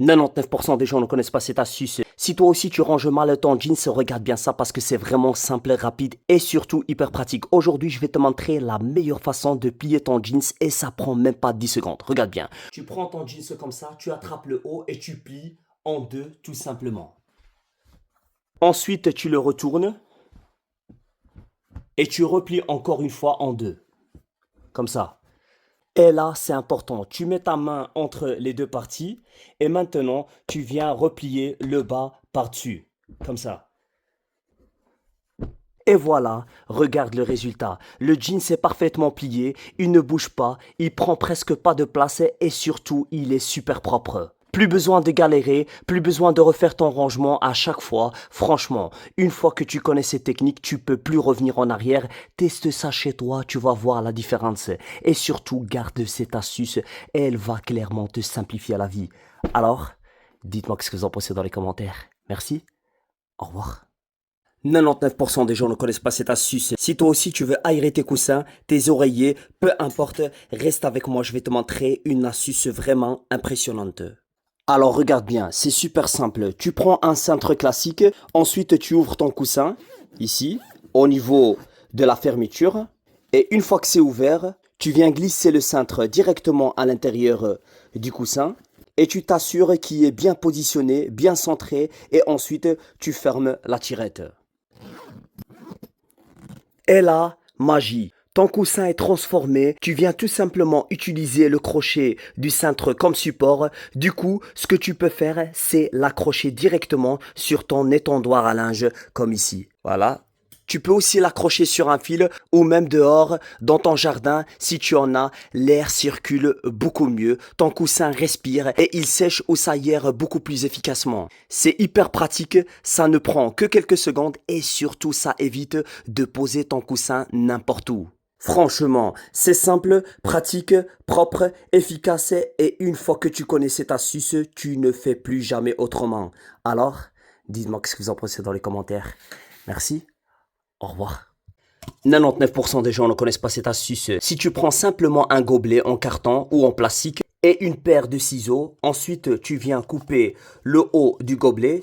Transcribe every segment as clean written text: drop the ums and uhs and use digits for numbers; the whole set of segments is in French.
99% des gens ne connaissent pas cette astuce. Si toi aussi tu ranges mal ton jeans, regarde bien ça parce que c'est vraiment simple, rapide et surtout hyper pratique. Aujourd'hui, je vais te montrer la meilleure façon de plier ton jeans et ça prend même pas 10 secondes. Regarde bien. Tu prends ton jeans comme ça, tu attrapes le haut et tu plies en deux tout simplement. Ensuite, tu le retournes et tu replies encore une fois en deux. Comme ça. Et là, c'est important. Tu mets ta main entre les deux parties et maintenant, tu viens replier le bas par-dessus. Comme ça. Et voilà, regarde le résultat. Le jean est parfaitement plié, il ne bouge pas, il prend presque pas de place et surtout, il est super propre. Plus besoin de galérer, plus besoin de refaire ton rangement à chaque fois. Franchement, une fois que tu connais ces techniques, tu peux plus revenir en arrière. Teste ça chez toi, tu vas voir la différence. Et surtout, garde cette astuce, elle va clairement te simplifier la vie. Alors, dites-moi ce que vous en pensez dans les commentaires. Merci, au revoir. 99% des gens ne connaissent pas cette astuce. Si toi aussi tu veux aérer tes coussins, tes oreillers, peu importe, reste avec moi, je vais te montrer une astuce vraiment impressionnante. Alors regarde bien, c'est super simple. Tu prends un cintre classique, ensuite tu ouvres ton coussin, ici, au niveau de la fermeture. Et une fois que c'est ouvert, tu viens glisser le cintre directement à l'intérieur du coussin. Et tu t'assures qu'il est bien positionné, bien centré. Et ensuite, tu fermes la tirette. Et là, magie. Ton coussin est transformé, tu viens tout simplement utiliser le crochet du cintre comme support. Du coup, ce que tu peux faire, c'est l'accrocher directement sur ton étendoir à linge, comme ici. Voilà. Tu peux aussi l'accrocher sur un fil ou même dehors, dans ton jardin, si tu en as, l'air circule beaucoup mieux, ton coussin respire et il sèche ou s'aère beaucoup plus efficacement. C'est hyper pratique, ça ne prend que quelques secondes et surtout ça évite de poser ton coussin n'importe où. Franchement, c'est simple, pratique, propre, efficace et une fois que tu connais cette astuce, tu ne fais plus jamais autrement. Alors, dites-moi ce que vous en pensez dans les commentaires. Merci. Au revoir. 99% des gens ne connaissent pas cette astuce. Si tu prends simplement un gobelet en carton ou en plastique et une paire de ciseaux, ensuite tu viens couper le haut du gobelet.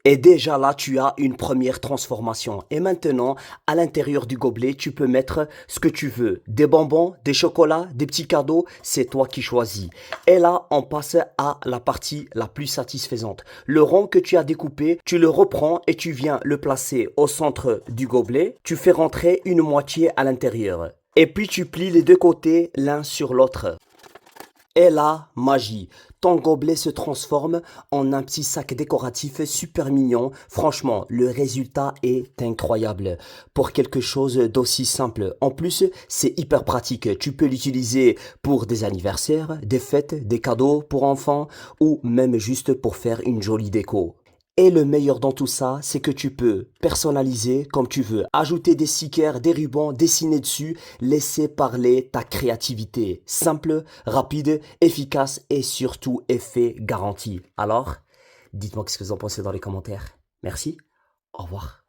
Et déjà là, tu as une première transformation. Et maintenant, à l'intérieur du gobelet, tu peux mettre ce que tu veux. Des bonbons, des chocolats, des petits cadeaux, c'est toi qui choisis. Et là, on passe à la partie la plus satisfaisante. Le rond que tu as découpé, tu le reprends et tu viens le placer au centre du gobelet. Tu fais rentrer une moitié à l'intérieur. Et puis tu plies les deux côtés l'un sur l'autre. Et là, magie, ton gobelet se transforme en un petit sac décoratif super mignon. Franchement, le résultat est incroyable pour quelque chose d'aussi simple. En plus, c'est hyper pratique. Tu peux l'utiliser pour des anniversaires, des fêtes, des cadeaux pour enfants ou même juste pour faire une jolie déco. Et le meilleur dans tout ça, c'est que tu peux personnaliser comme tu veux, ajouter des stickers, des rubans, dessiner dessus, laisser parler ta créativité. Simple, rapide, efficace et surtout effet garanti. Alors, dites-moi ce que vous en pensez dans les commentaires. Merci, au revoir.